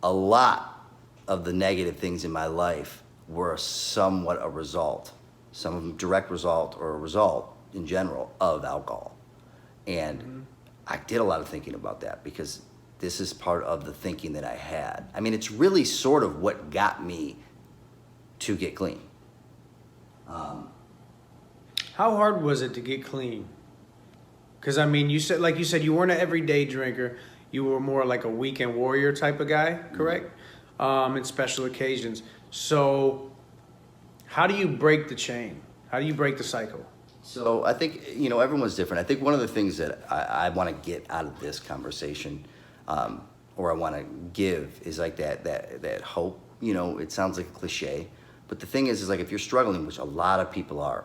a lot of the negative things in my life were somewhat a result, some of them direct result or a result in general of alcohol. And I did a lot of thinking about that because this is part of the thinking that I had. I mean, it's really sort of what got me to get clean. How hard was it to get clean? Because I mean, you said, like you said, you weren't an everyday drinker. You were more like a weekend warrior type of guy, correct? In special occasions. So how do you break the chain? How do you break the cycle? So I think, everyone's different. I think one of the things that I want to get out of this conversation, or I want to give, is like that hope. It sounds like a cliche, but the thing is like if you're struggling, which a lot of people are,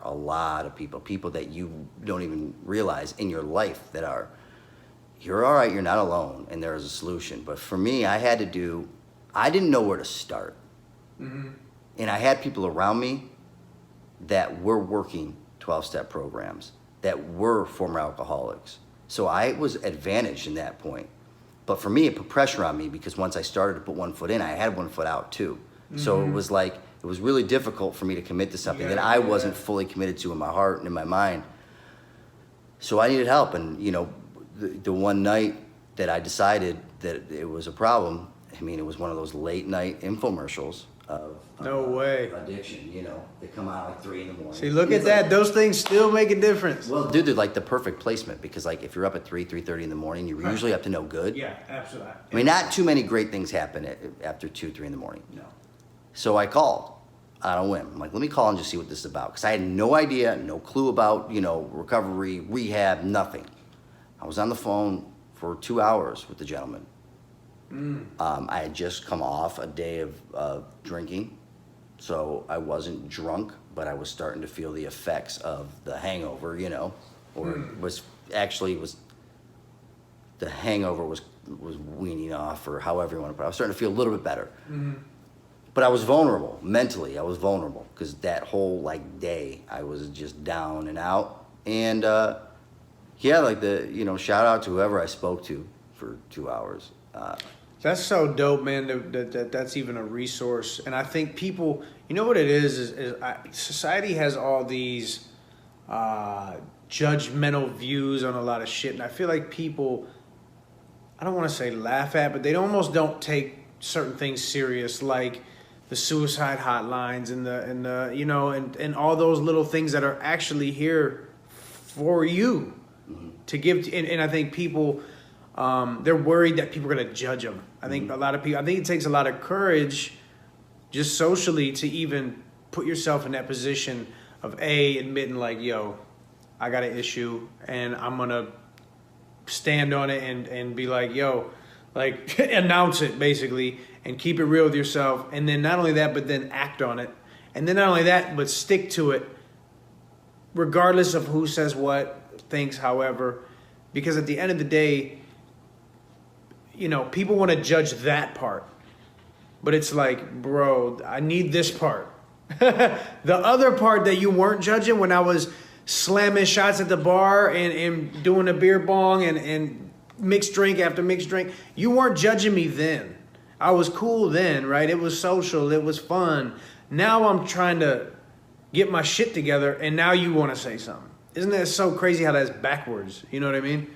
people that you don't even realize in your life that are, you're all right, you're not alone, and there is a solution. But for me, I didn't know where to start. Mm-hmm. And I had people around me that were working 12-step programs, that were former alcoholics. So I was advantaged in that point. But for me, it put pressure on me because once I started to put one foot in, I had one foot out too. Mm-hmm. So it was really difficult for me to commit to something that I wasn't fully committed to in my heart and in my mind. So I needed help. And, the one night that I decided that it was a problem, it was one of those late night infomercials of addiction, they come out like 3 a.m. See, look at that. Those things still make a difference. Well, dude, they're like the perfect placement because like if you're up at 3:30 in the morning, you're usually up to no good. Yeah, absolutely. Not too many great things happen after 2, 3 in the morning. No. So I called on a whim. I'm like, let me call and just see what this is about. Because I had no idea, no clue about, recovery, rehab, nothing. I was on the phone for 2 hours with the gentleman. I had just come off a day of drinking, so I wasn't drunk, but I was starting to feel the effects of the hangover, the hangover was weaning off, or however you want to put it. I was starting to feel a little bit better. Mm-hmm. But I was vulnerable, mentally, because that whole day I was just down and out. And shout out to whoever I spoke to for 2 hours. That's so dope, man, that's even a resource. And I think people, what it is society has all these judgmental views on a lot of shit. And I feel like people, I don't want to say laugh at, but they almost don't take certain things serious, like the suicide hotlines and all those little things that are actually here for you to give. And I think people, they're worried that people are going to judge them. I think a lot of people, I think it takes a lot of courage just socially to even put yourself in that position of admitting like, yo, I got an issue and I'm going to stand on it and be like, yo, like announce it basically and keep it real with yourself. And then not only that, but then act on it. And then not only that, but stick to it regardless of who says what, thinks however, because at the end of the day, people want to judge that part. But it's like, bro, I need this part. The other part that you weren't judging when I was slamming shots at the bar and doing a beer bong and mixed drink after mixed drink, you weren't judging me then. I was cool then, right? It was social. It was fun. Now I'm trying to get my shit together, and now you want to say something. Isn't that so crazy how that's backwards? You know what I mean?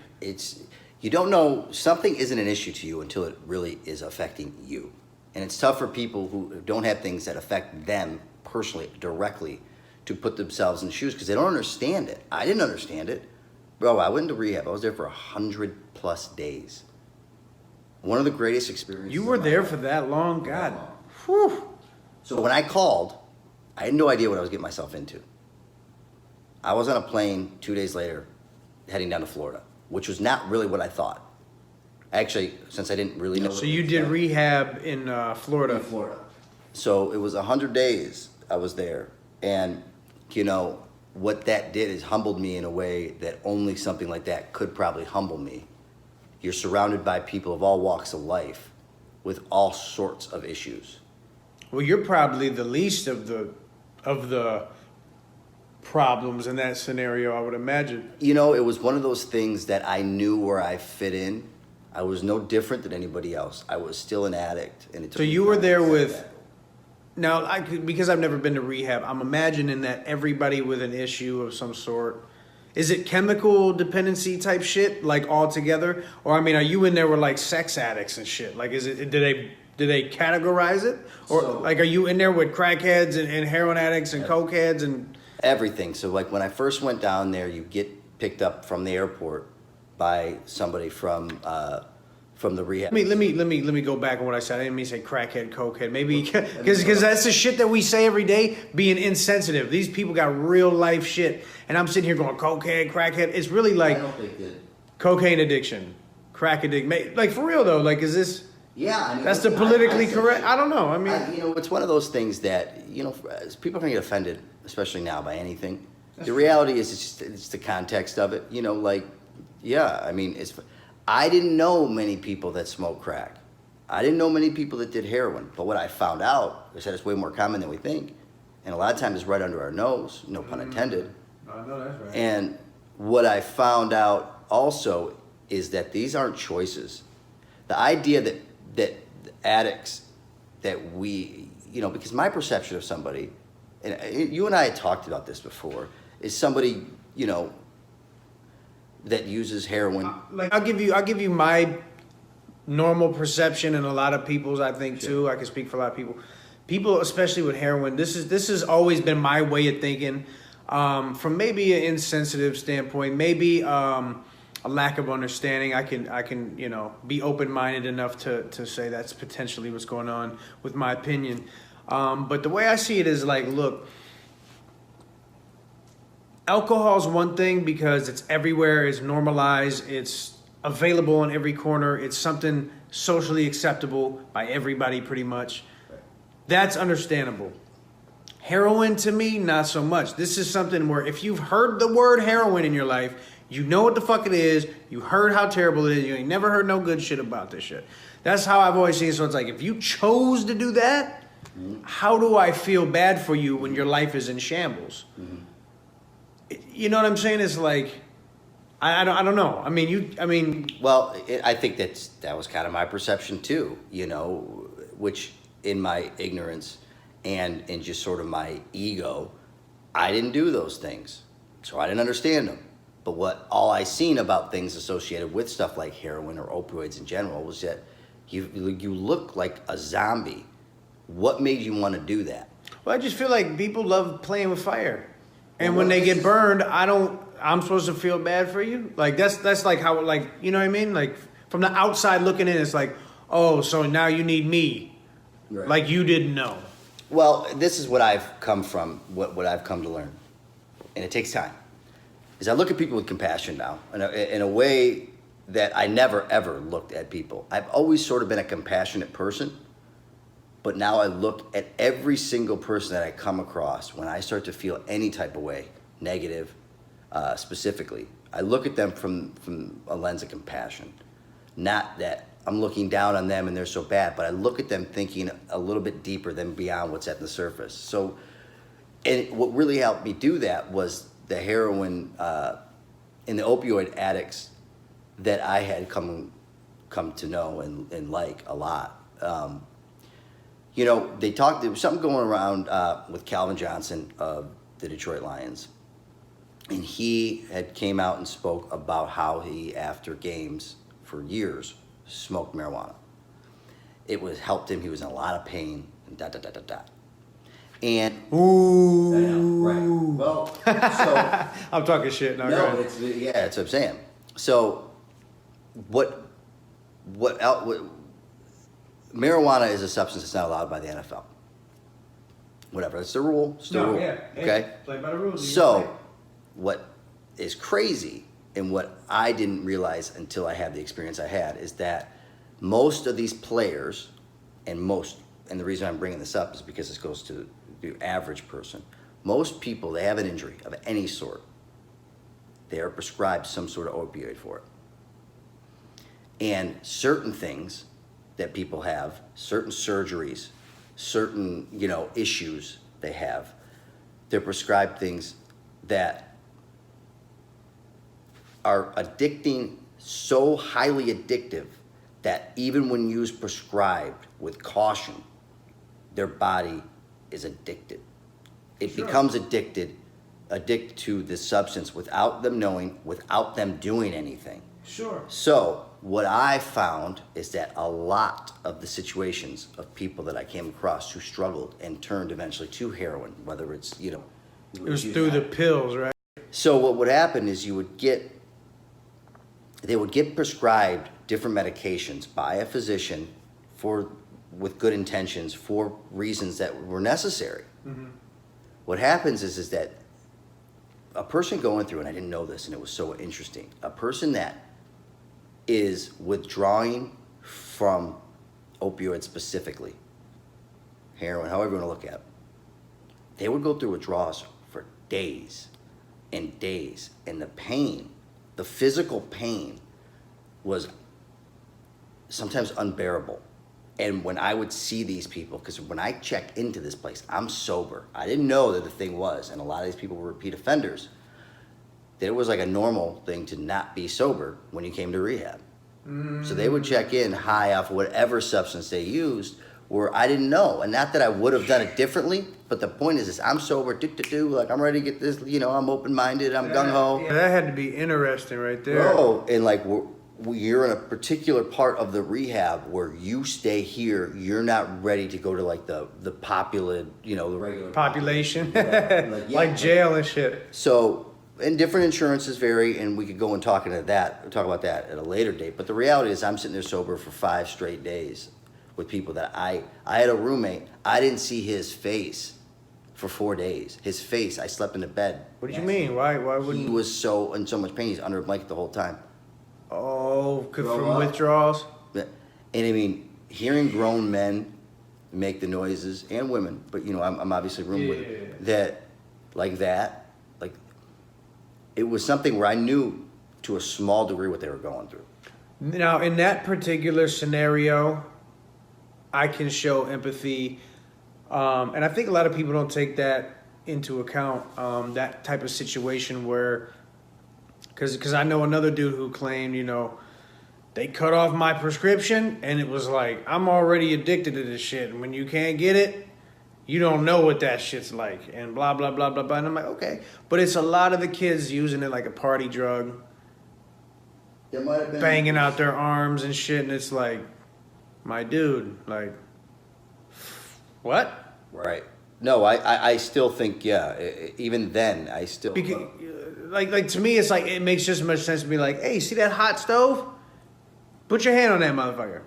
You don't know, something isn't an issue to you until it really is affecting you. And it's tough for people who don't have things that affect them personally, directly, to put themselves in the shoes because they don't understand it. I didn't understand it. Bro, I went into rehab. I was there for 100+ days. One of the greatest experiences. You were there for that long? God. Whew. So when I called, I had no idea what I was getting myself into. I was on a plane 2 days later heading down to Florida, which was not really what I thought. Actually, since I didn't really know. So you did rehab in Florida? In Florida. So it was 100 days I was there. And, what that did is humbled me in a way that only something like that could probably humble me. You're surrounded by people of all walks of life with all sorts of issues. Well, you're probably the least of the problems in that scenario, I would imagine. It was one of those things that I knew where I fit in, I was no different than anybody else. I was still an addict, and it took So me you were time there to with. accept that. Now, because I've never been to rehab, I'm imagining that everybody with an issue of some sort, is it chemical dependency type shit, like all together? Or I mean, are you in there with like sex addicts and shit? Like, do they categorize it? Or So- like, are you in there with crackheads and heroin addicts and cokeheads and? Everything. So like when I first went down there, you get picked up from the airport by somebody from the rehab. Let me go back on what I said. I didn't mean to say crackhead, cokehead. Maybe because that's the shit that we say every day. Being insensitive. These people got real life shit, and I'm sitting here going cokehead, crackhead. It's really I like don't think that. cocaine addiction, crack addiction. Like for real though. Like is this? Yeah, I mean, That's the listen, politically I correct. I don't know. I mean, you know, it's one of those things that people can get offended, especially now, by anything. The reality is, it's the context of it. You know, like, yeah, I mean, I didn't know many people that smoke crack. I didn't know many people that did heroin. But what I found out is that it's way more common than we think, and a lot of times it's right under our nose. No pun intended. I know that's right. And what I found out also is that these aren't choices. The idea that addicts, that we, because my perception of somebody, and you and I had talked about this before, is somebody, that uses heroin. Like I'll give you my normal perception and a lot of people's, I think too. I can speak for a lot of people. People, especially with heroin, this has always been my way of thinking. From maybe an insensitive standpoint, maybe a lack of understanding. I can be open-minded enough to say that's potentially what's going on with my opinion. But the way I see it is like, look, alcohol's one thing because it's everywhere, it's normalized, it's available in every corner, it's something socially acceptable by everybody pretty much. That's understandable. Heroin, to me, not so much. This is something where if you've heard the word heroin in your life, you know what the fuck it is, you heard how terrible it is, you ain't never heard no good shit about this shit. That's how I've always seen it. So it's like, if you chose to do that, how do I feel bad for you when your life is in shambles? You know what I'm saying? It's like, I don't know. Well, I think that was kind of my perception too, which in my ignorance and in just sort of my ego, I didn't do those things. So I didn't understand them. But all I seen about things associated with stuff like heroin or opioids in general was that you look like a zombie. What made you want to do that? Well, I just feel like people love playing with fire. And when they get burned, I'm supposed to feel bad for you? Like that's like how, like, you know what I mean? Like from the outside looking in, it's like, oh, so now you need me. Right. Like you didn't know. Well, this is what I've come from, what I've come to learn, and it takes time, is I look at people with compassion now, in a way that I never, ever looked at people. I've always sort of been a compassionate person, but now I look at every single person that I come across when I start to feel any type of way, negative specifically. I look at them from a lens of compassion, not that I'm looking down on them and they're so bad, but I look at them thinking a little bit deeper than beyond what's at the surface. So, and what really helped me do that was the heroin and the opioid addicts that I had come to know and like a lot. They talked, there was something going around with Calvin Johnson of the Detroit Lions. And he had came out and spoke about how he, after games for years, smoked marijuana. It helped him. He was in a lot of pain. And And Ooh. I know, right. Well, so I'm talking shit now. no, that's what I'm saying. So, what marijuana is a substance that's not allowed by the NFL. Whatever, that's the rule. It's the rule. Okay. Play by the rules. So, what is crazy and what I didn't realize until I had the experience I had is that most of these players, and the reason I'm bringing this up is because this goes to the average person. Most people, they have an injury of any sort, they are prescribed some sort of opioid for it. And certain things that people have, certain surgeries, certain, issues they have, they're prescribed things that are addicting, so highly addictive that even when used prescribed with caution, their body is addicted. It becomes addicted to this substance without them knowing, without them doing anything. Sure. So what I found is that a lot of the situations of people that I came across who struggled and turned eventually to heroin, whether it's, it was through the pills, right? So what would happen is they would get prescribed different medications by a physician with good intentions for reasons that were necessary. Mm-hmm. What happens is that a person going through, and I didn't know this, and it was so interesting, a person that is withdrawing from opioids specifically, heroin, however you want to look at it, they would go through withdrawals for days and days, and the pain, the physical pain, was sometimes unbearable. And when I would see these people, because when I checked into this place, I'm sober. I didn't know that the thing was, and a lot of these people were repeat offenders, that it was like a normal thing to not be sober when you came to rehab. So they would check in high off whatever substance they used, where I didn't know. And not that I would have done it differently, but the point is I'm sober, like I'm ready to get this, I'm open-minded, I'm gung-ho. Yeah, that had to be interesting right there. Bro, and like you're in a particular part of the rehab where you stay here, you're not ready to go to like the popular, the regular population. Like jail and shit. So, and different insurances vary, and we could go and talk about that at a later date. But the reality is I'm sitting there sober for 5 straight days with people that I had a roommate, I didn't see his face for 4 days. His face, I slept in the bed. What do you mean? Why wouldn't he was in so much pain, he's under a blanket the whole time. Oh, from withdrawals? And I mean, hearing grown men make the noises, and women, but I'm obviously room with that, it was something where I knew to a small degree what they were going through. Now, in that particular scenario, I can show empathy, and I think a lot of people don't take that into account, that type of situation where, because I know another dude who claimed, they cut off my prescription, and it was like, I'm already addicted to this shit, and when you can't get it, you don't know what that shit's like, and blah, blah, blah, blah, blah. And I'm like, okay. But it's a lot of the kids using it like a party drug, There might have been banging out their arms and shit, and it's like, my dude, like, what? Right. No, I still think, even then, I still... Because, like to me, it's like, it makes just as much sense to be like, hey, see that hot stove? Put your hand on that motherfucker.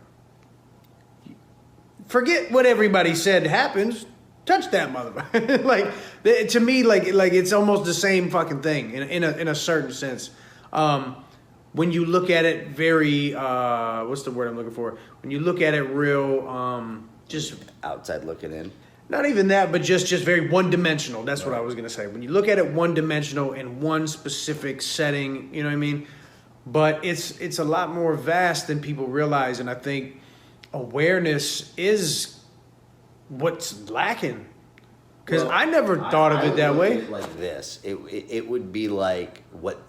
Forget what everybody said happens. Touch that motherfucker. Like, to me, like it's almost the same fucking thing in a certain sense. When you look at it very, what's the word I'm looking for? When you look at it real, just outside looking in. Not even that, but just very one-dimensional. That's what I was going to say. When you look at it one-dimensional in one specific setting, you know what I mean? But it's a lot more vast than people realize, and I think awareness is what's lacking. Because I never thought of it that way. Like this, it would be like what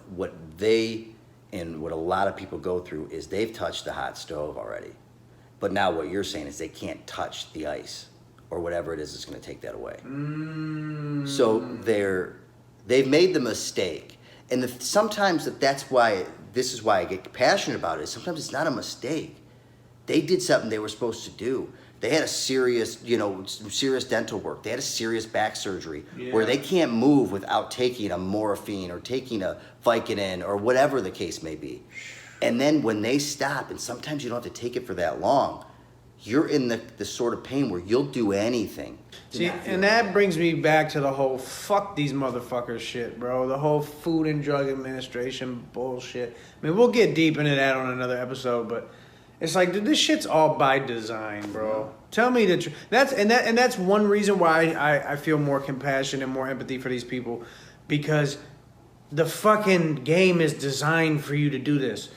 they and what a lot of people go through is they've touched the hot stove already, but now what you're saying is they can't touch the ice or whatever it is that's going to take that away. So they've made the mistake, and sometimes this is why I get passionate about it. Sometimes it's not a mistake. They did something they were supposed to do. They had a serious, serious dental work. They had a serious back surgery where they can't move without taking a morphine or taking a Vicodin or whatever the case may be. And then when they stop, and sometimes you don't have to take it for that long, you're in the sort of pain where you'll do anything. See, and that brings me back to the whole fuck these motherfuckers shit, bro. The whole Food and Drug Administration bullshit. I mean, we'll get deep into that on another episode, but it's like, dude, this shit's all by design, bro. Tell me the truth. That's one reason why I feel more compassion and more empathy for these people, because the fucking game is designed for you to do this.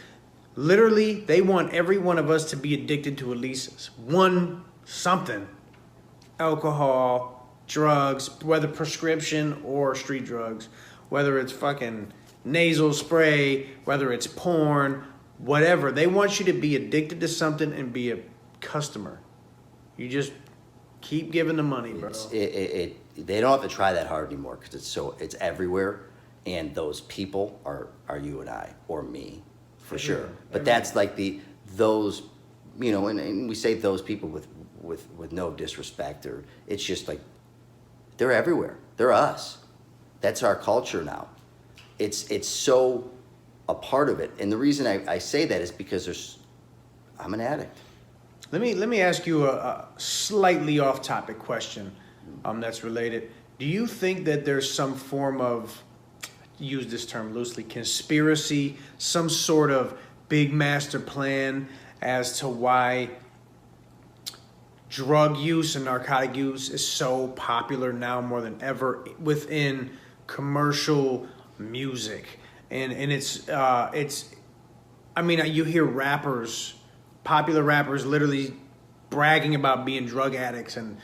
Literally, they want every one of us to be addicted to at least one something. Alcohol, drugs, whether prescription or street drugs, whether it's fucking nasal spray, whether it's porn, whatever. They want you to be addicted to something and be a customer. You just keep giving the money, bro. They don't have to try that hard anymore because it's everywhere, and those people are you and I or me, for sure. But that's like those, you know, and we say those people with no disrespect, or it's just like they're everywhere. They're us. That's our culture now. It's so a part of it, and the reason I say that is because I'm an addict. Let me ask you a slightly off-topic question that's related. Do you think that there's some form of, use this term loosely, conspiracy, some sort of big master plan as to why drug use and narcotic use is so popular now more than ever within commercial music? And it's I mean, you hear rappers, popular rappers, literally bragging about being drug addicts and,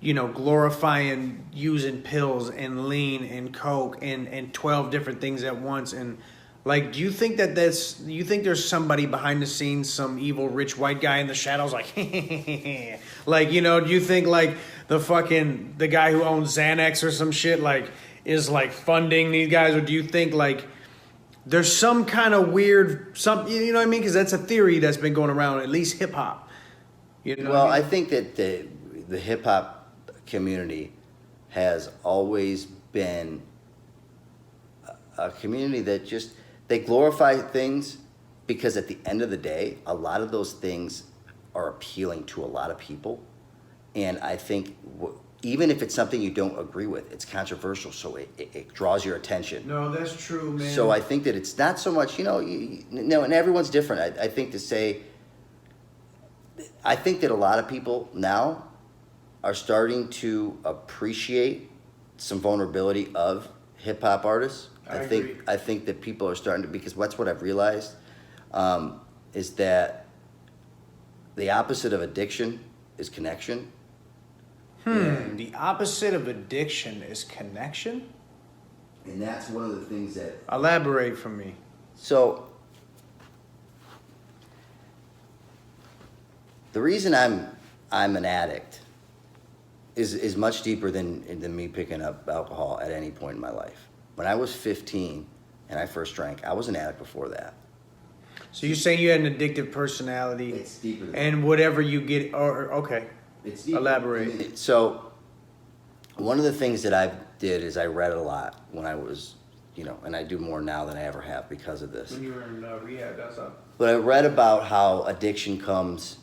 you know, glorifying using pills and lean and coke and 12 different things at once. And like, do you think you think there's somebody behind the scenes, some evil rich white guy in the shadows, like, like, you know, do you think like the guy who owns Xanax or some shit, like, is like funding these guys? Or do you think like there's some kind of weird, you know what I mean? Because that's a theory that's been going around, at least hip hop. You know well, what I mean? I think that the hip hop community has always been a community that just, they glorify things because at the end of the day, a lot of those things are appealing to a lot of people. And I think even if it's something you don't agree with, it's controversial, so it draws your attention. No, that's true, man. So I think that it's not so much, you know, and everyone's different. I think that a lot of people now are starting to appreciate some vulnerability of hip hop artists. I agree. I think that people are starting to, because that's what I've realized, is that the opposite of addiction is connection. The opposite of addiction is connection? And that's one of the things that... Elaborate for me. So, the reason I'm an addict is much deeper than me picking up alcohol at any point in my life. When I was 15 and I first drank, I was an addict before that. So you're saying you had an addictive personality? It's deeper than and whatever you get, or okay. It's deeper. Elaborate. So, one of the things that I did is I read a lot when I was, you know, and I do more now than I ever have because of this. When you were in rehab, that's up. But I read about how addiction comes,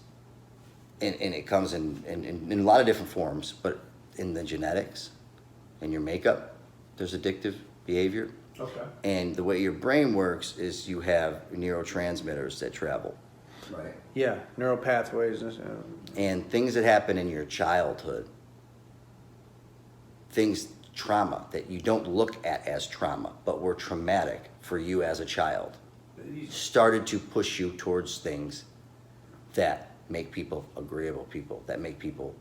and it comes in a lot of different forms, but in the genetics, in your makeup, there's addictive behavior. Okay. And the way your brain works is you have neurotransmitters that travel. Right. Yeah, neural pathways. And things that happen in your childhood, trauma that you don't look at as trauma, but were traumatic for you as a child, started to push you towards things that make people agreeable people, that make people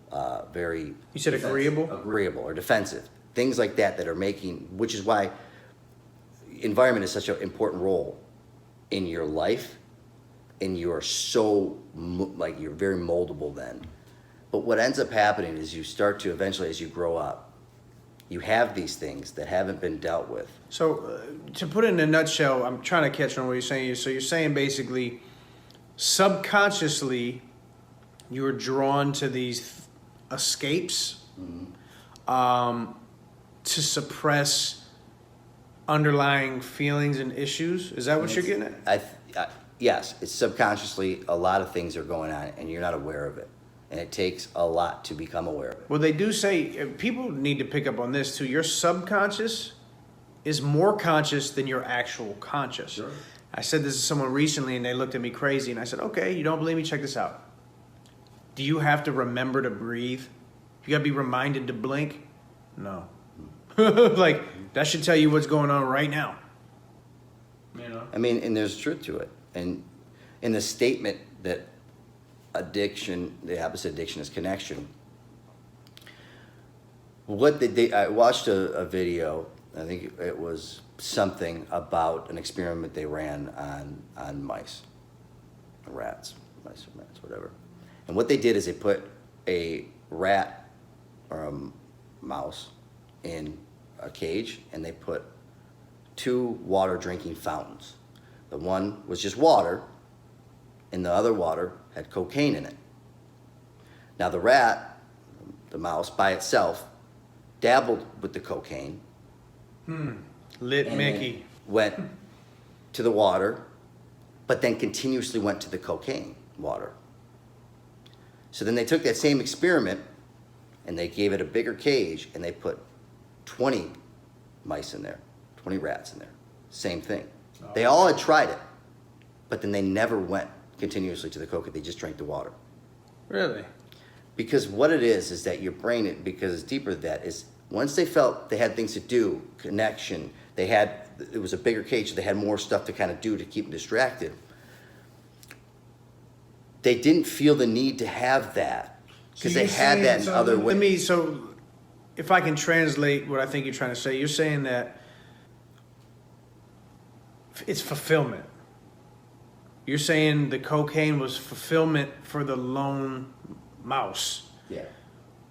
very... You said agreeable? Agreeable or defensive. Things like that are making, which is why environment is such an important role in your life, and you're so, like, you're very moldable then. But what ends up happening is you start to eventually, as you grow up, you have these things that haven't been dealt with. So to put it in a nutshell, I'm trying to catch on what you're saying. So you're saying basically, subconsciously, you're drawn to these escapes to suppress underlying feelings and issues. Is that what you're getting at? Yes, it's subconsciously, a lot of things are going on and you're not aware of it. And it takes a lot to become aware of it. Well, they do say, people need to pick up on this too. Your subconscious is more conscious than your actual conscious. Sure. I said this to someone recently and they looked at me crazy and I said, okay, you don't believe me? Check this out. Do you have to remember to breathe? You gotta be reminded to blink? No. Like, that should tell you what's going on right now. You know? I mean, and there's truth to it. And in the statement that addiction, the opposite of addiction is connection, I watched a video I think it was something about an experiment they ran on mice, rats, mice or rats, whatever. And what they did is they put a rat or a mouse in a cage, and they put 2 water drinking fountains. The one was just water, and the other water had cocaine in it. Now the rat, the mouse by itself, dabbled with the cocaine. Lit and Mickey. went to the water, but then continuously went to the cocaine water. So then they took that same experiment and they gave it a bigger cage and they put 20 mice in there, 20 rats in there. Same thing. They all had tried it, but then they never went continuously to the cocaine. They just drank the water. Really? Because what it is that your brain, because it's deeper than that, is once they felt they had things to do, connection, it was a bigger cage, so they had more stuff to kind of do to keep them distracted. They didn't feel the need to have that because they had that in other ways. So if I can translate what I think you're trying to say, you're saying that it's fulfillment. You're saying the cocaine was fulfillment for the lone mouse. Yeah.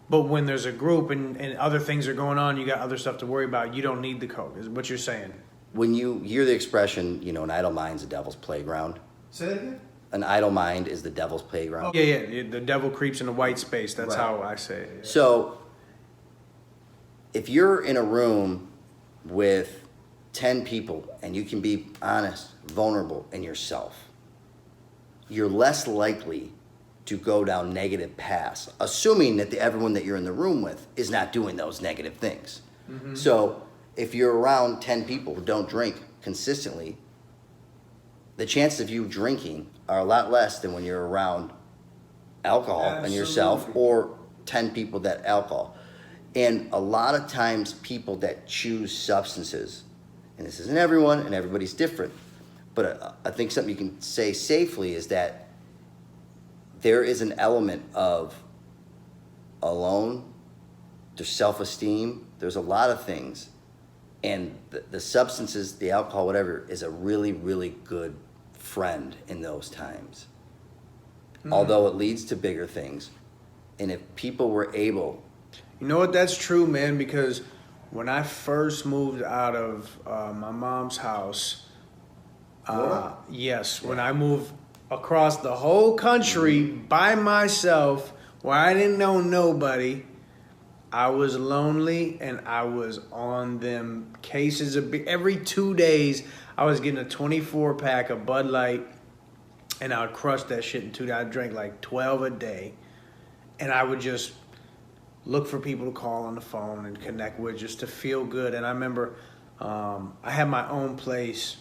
But when there's a group and other things are going on, you got other stuff to worry about. You don't need the coke, is what you're saying. When you hear the expression, an idle mind's the devil's playground. Say that again? An idle mind is the devil's playground. Yeah. The devil creeps in the white space. That's Right. how I say it. Yeah. So if you're in a room with 10 people and you can be honest, vulnerable, and yourself, you're less likely to go down negative paths, assuming that everyone that you're in the room with is not doing those negative things. Mm-hmm. So if you're around 10 people who don't drink consistently, the chances of you drinking are a lot less than when you're around alcohol and yourself, or 10 people that alcohol. And a lot of times people that choose substances, and this isn't everyone and everybody's different, but I think something you can say safely is that there is an element of alone, there's self-esteem, there's a lot of things. And the substances, the alcohol, whatever, is a really, really good friend in those times. Although it leads to bigger things. And if people were able... You know what? That's true, man, because when I first moved out of my mom's house, when I moved across the whole country by myself, where I didn't know nobody, I was lonely and I was on them cases of every 2 days. I was getting a 24 pack of Bud Light, and I would crush that shit in 2 days. I drank like 12 a day, and I would just look for people to call on the phone and connect with just to feel good. And I remember I had my own place,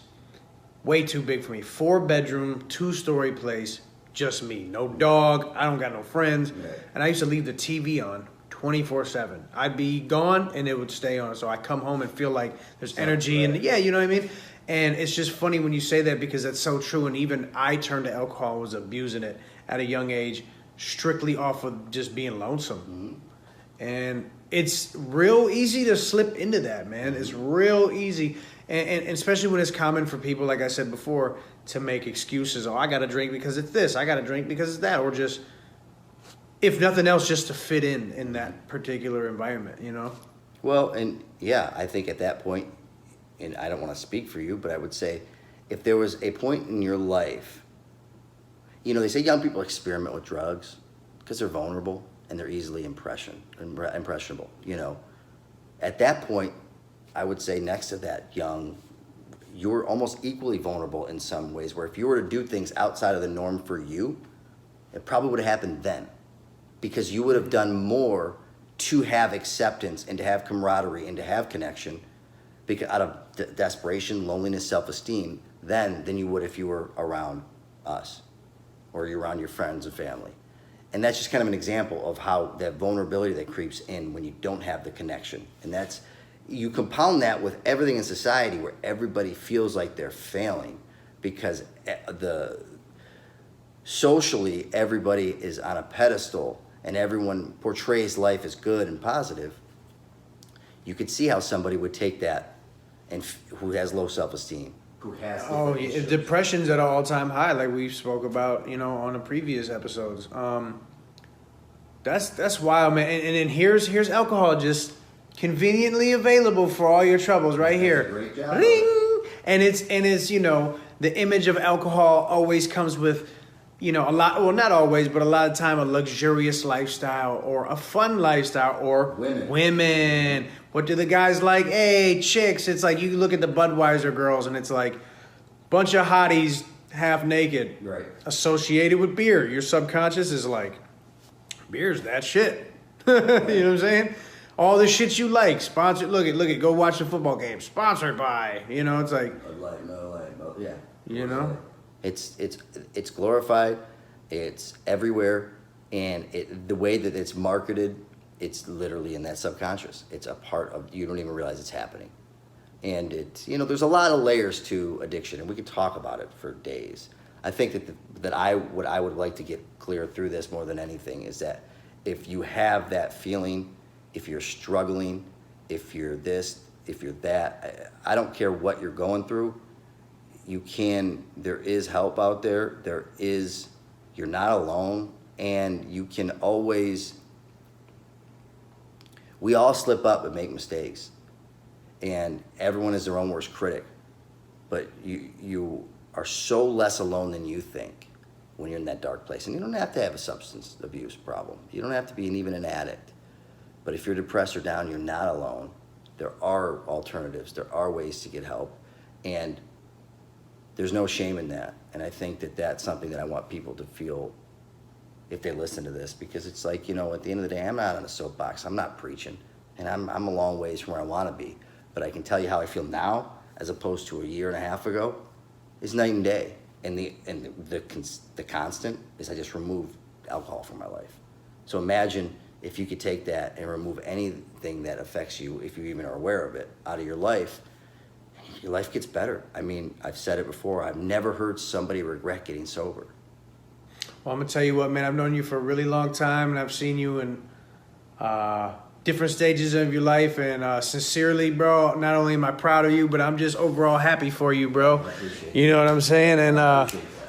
way too big for me, 4-bedroom, 2-story place, just me, no dog. I don't got no friends, and I used to leave the TV on 24/7. I'd be gone and it would stay on. So I come home and feel like there's energy and you know what I mean? And it's just funny when you say that because that's so true. And even I turned to alcohol and was abusing it at a young age, strictly off of just being lonesome. And it's real easy to slip into that, man. It's real easy. And especially when it's common for people, like I said before, to make excuses. Oh, I got to drink because it's this. I got to drink because it's that. Or just, if nothing else, just to fit in that particular environment, Well, and yeah, I think at that point, and I don't want to speak for you, but I would say if there was a point in your life, they say young people experiment with drugs because they're vulnerable and they're easily impressionable, At that point, I would say next to that you're almost equally vulnerable in some ways, where if you were to do things outside of the norm for you, it probably would have happened then. Because you would have done more to have acceptance and to have camaraderie and to have connection, because out of desperation, loneliness, self-esteem, than you would if you were around us or you're around your friends and family. And that's just kind of an example of how that vulnerability that creeps in when you don't have the connection. And you compound that with everything in society where everybody feels like they're failing because socially everybody is on a pedestal and everyone portrays life as good and positive. you could see how somebody would take that and who has low self-esteem, who has depression's at an all-time high, like we spoke about, on the previous episodes. That's wild, man. And then here's alcohol just conveniently available for all your troubles right here. Great job. Ring! And it's the image of alcohol always comes with, a lot, well, not always, but a lot of time, a luxurious lifestyle or a fun lifestyle or women. What do the guys like? Hey, chicks. It's like you look at the Budweiser girls and it's like bunch of hotties half naked. Right. Associated with beer. Your subconscious is like, beer's that shit. You know what I'm saying? All the shit you like, sponsored. Look at, go watch the football game. Sponsored by, it's like, yeah. It's glorified. It's everywhere, and the way that it's marketed, it's literally in that subconscious. It's a part of, you don't even realize it's happening, and it's there's a lot of layers to addiction, and we could talk about it for days. I think that what I would like to get clear through this more than anything is that if you have that feeling, if you're struggling, if you're this, if you're that, I don't care what you're going through. There is help out there. You're not alone, and you can always, we all slip up and make mistakes, and everyone is their own worst critic, but you are so less alone than you think when you're in that dark place. And you don't have to have a substance abuse problem. You don't have to be even an addict. But if you're depressed or down, you're not alone. There are alternatives. There are ways to get help. And there's no shame in that. And I think that that's something that I want people to feel if they listen to this, because it's like, at the end of the day, I'm not on a soapbox. I'm not preaching. And I'm a long ways from where I want to be. But I can tell you how I feel now as opposed to a year and a half ago is night and day. And the constant is I just removed alcohol from my life. So imagine if you could take that and remove anything that affects you, if you even are aware of it, out of your life gets better. I mean, I've said it before, I've never heard somebody regret getting sober. Well, I'm going to tell you what, man, I've known you for a really long time, and I've seen you in different stages of your life, and sincerely, bro, not only am I proud of you, but I'm just overall happy for you, bro. You know what I'm saying? And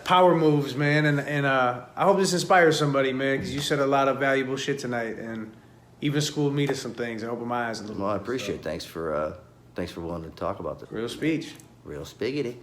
power moves, man, and I hope this inspires somebody, man, because you said a lot of valuable shit tonight, and even schooled me to some things and opened my eyes a little bit. Well, I appreciate it. Thanks for willing to talk about this. Real speech. Real spiggity.